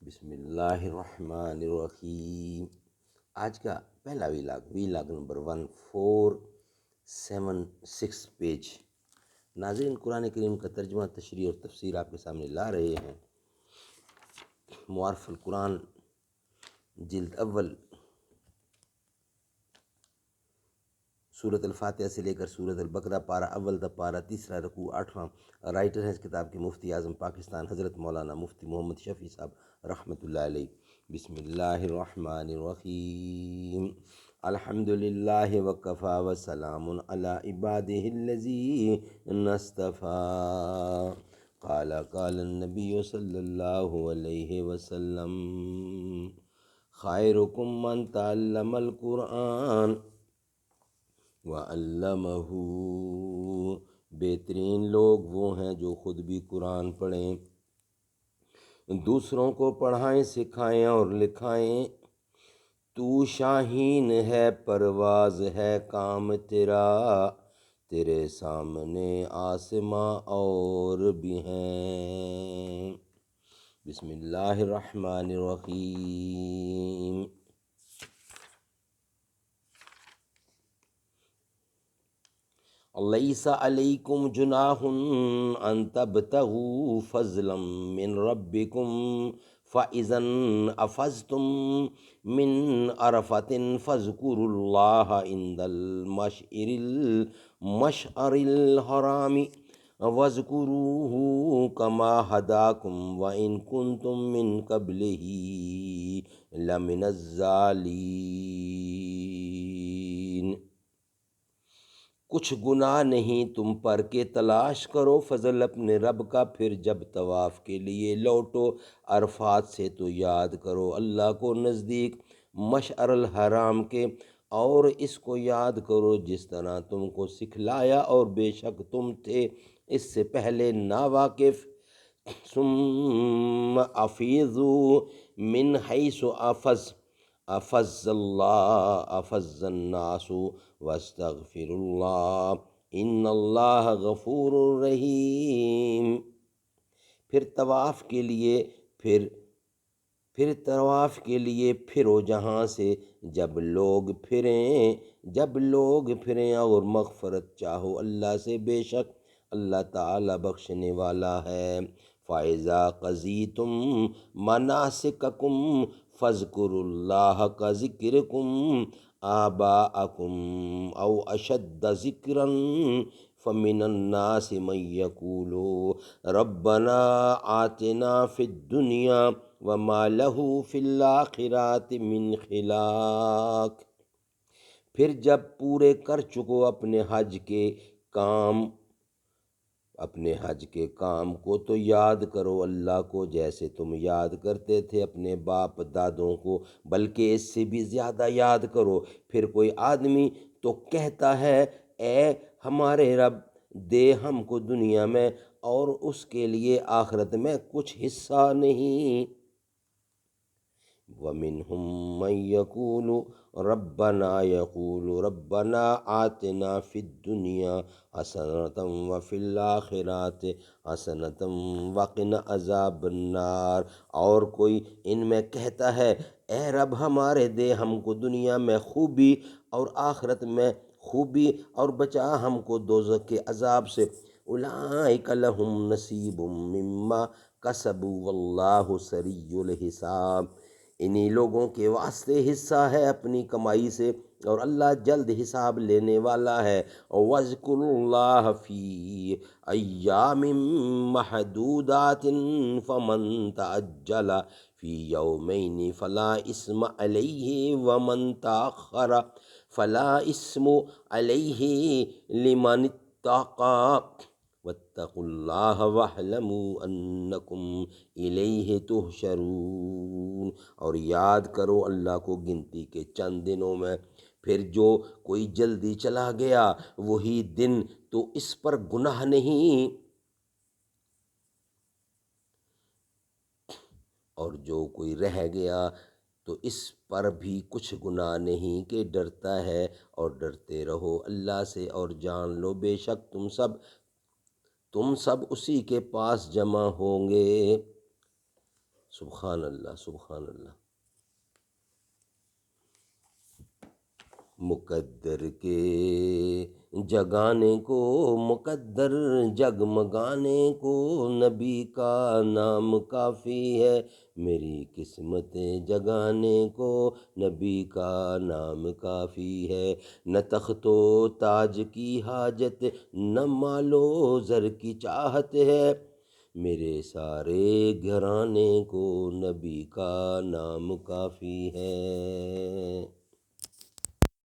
بسم اللہ الرحمن الرحیم۔ آج کا پہلا ویلاگ نمبر 1476 پیج۔ ناظرین، قرآن کریم کا ترجمہ، تشریح اور تفسیر آپ کے سامنے لا رہے ہیں۔ معارف القرآن جلد اول، سورۃ الفاتحہ سے لے کر سورۃ البقرہ، پارہ اول تا پارہ تیسرا، رکوع 8واں۔ رائٹر ہیں اس کتاب کے مفتی اعظم پاکستان حضرت مولانا مفتی محمد شفیع صاحب رحمۃ اللہ علیہ۔ بسم اللہ الرحمن الرحیم۔ الحمد للہ وکفی وسلام علی عبادہ الذین اصطفیٰ۔ قال النبی صلی اللہ علیہ وسلم: خیرکم من تعلم القرآن وعلمہ۔ بہترین لوگ وہ ہیں جو خود بھی قرآن پڑھیں، دوسروں کو پڑھائیں، سکھائیں اور لکھائیں۔ تو شاہین ہے، پرواز ہے کام تیرا، تیرے سامنے آسماں اور بھی ہیں۔ بسم اللہ الرحمن الرحیم۔ لیس علیکم جناح ان تبتغوا فضلا من ربکم فاذا افضتم من عرفۃ فاذکروا اللہ عند المشعر الحرام واذکروہ کما ہداکم وان کنتم من قبلہ لمن الضالین۔ کچھ گناہ نہیں تم پر کہ تلاش کرو فضل اپنے رب کا، پھر جب طواف کے لیے لوٹو عرفات سے تو یاد کرو اللہ کو نزدیک مشعر الحرام کے، اور اس کو یاد کرو جس طرح تم کو سکھلایا، اور بے شک تم تھے اس سے پہلے ناواقف۔ ثم افیضوا من حیث افض الناس واستغفروا اللہ ان اللہ غفور رحیم۔ پھر طواف کے لیے پھرو جہاں سے جب لوگ پھریں اور مغفرت چاہو اللہ سے، بے شک اللہ تعالی بخشنے والا ہے۔ فَإِذَا قَضَيْتُم مَنَاسِكَكُمْ فَاذْكُرُوا اللَّهَ كَذِكْرِكُمْ آبَاءَكُمْ أَوْ أَشَدَّ ذِكْرًا فَمِنَ النَّاسِ مَن يَقُولُ رَبَّنَا آتِنَا فِي الدُّنْيَا وَمَا لَهُ فِي الْآخِرَةِ مِنْ خِلَاقٍ۔ پھر جب پورے کر چکو اپنے حج کے کام کو تو یاد کرو اللہ کو جیسے تم یاد کرتے تھے اپنے باپ دادوں کو، بلکہ اس سے بھی زیادہ یاد کرو۔ پھر کوئی آدمی تو کہتا ہے اے ہمارے رب، دے ہم کو دنیا میں اور اس کے لیے آخرت میں کچھ حصہ نہیں۔ وَمِنْهُمْ مَنْ يَقُولُ رَبَّنَا آتِنَا فِي الدُّنْيَا حَسَنَةً وَفِي الْآخِرَةِ حَسَنَةً وَقِنَا عَذَابَ النَّارِ۔ اور کوئی ان میں کہتا ہے اے رب ہمارے، دے ہم کو دنیا میں خوبی اور آخرت میں خوبی، اور بچا ہم کو دوزخ کے عذاب سے۔ اولئک لہم نصیب مما کسبوا واللہ سریع الحساب۔ انہی لوگوں کے واسطے حصہ ہے اپنی کمائی سے، اور اللہ جلد حساب لینے والا ہے۔ وَاذْكُرُوا اللَّهَ فِي أَيَّامٍ مَّعْدُودَاتٍ فَمَن تَعَجَّلَ فِي يَوْمَيْنِ فَلَا إِثْمَ عَلَيْهِ وَمَن تَأَخَّرَ فَلَا إِثْمَ عَلَيْهِ لِمَنِ اتَّقَىٰ وَاتَّقُوا اللَّهَ وَاعْلَمُوا أَنَّكُمْ إِلَيْهِ تُحْشَرُونَ۔ اور یاد کرو اللہ کو گنتی کے چند دنوں میں، پھر جو کوئی جلدی چلا گیا وہی دن تو اس پر گناہ نہیں، اور جو کوئی رہ گیا تو اس پر بھی کچھ گناہ نہیں کہ ڈرتا ہے، اور ڈرتے رہو اللہ سے، اور جان لو بے شک تم سب اسی کے پاس جمع ہوں گے۔ سبحان اللہ سبحان اللہ۔ مقدر کے جگانے کو، مقدر جگمگانے کو، نبی کا نام کافی ہے، میری قسمت جگانے کو نبی کا نام کافی ہے۔ نہ تخت و تاج کی حاجت، نہ مال و زر کی چاہت ہے، میرے سارے گھرانے کو نبی کا نام کافی ہے۔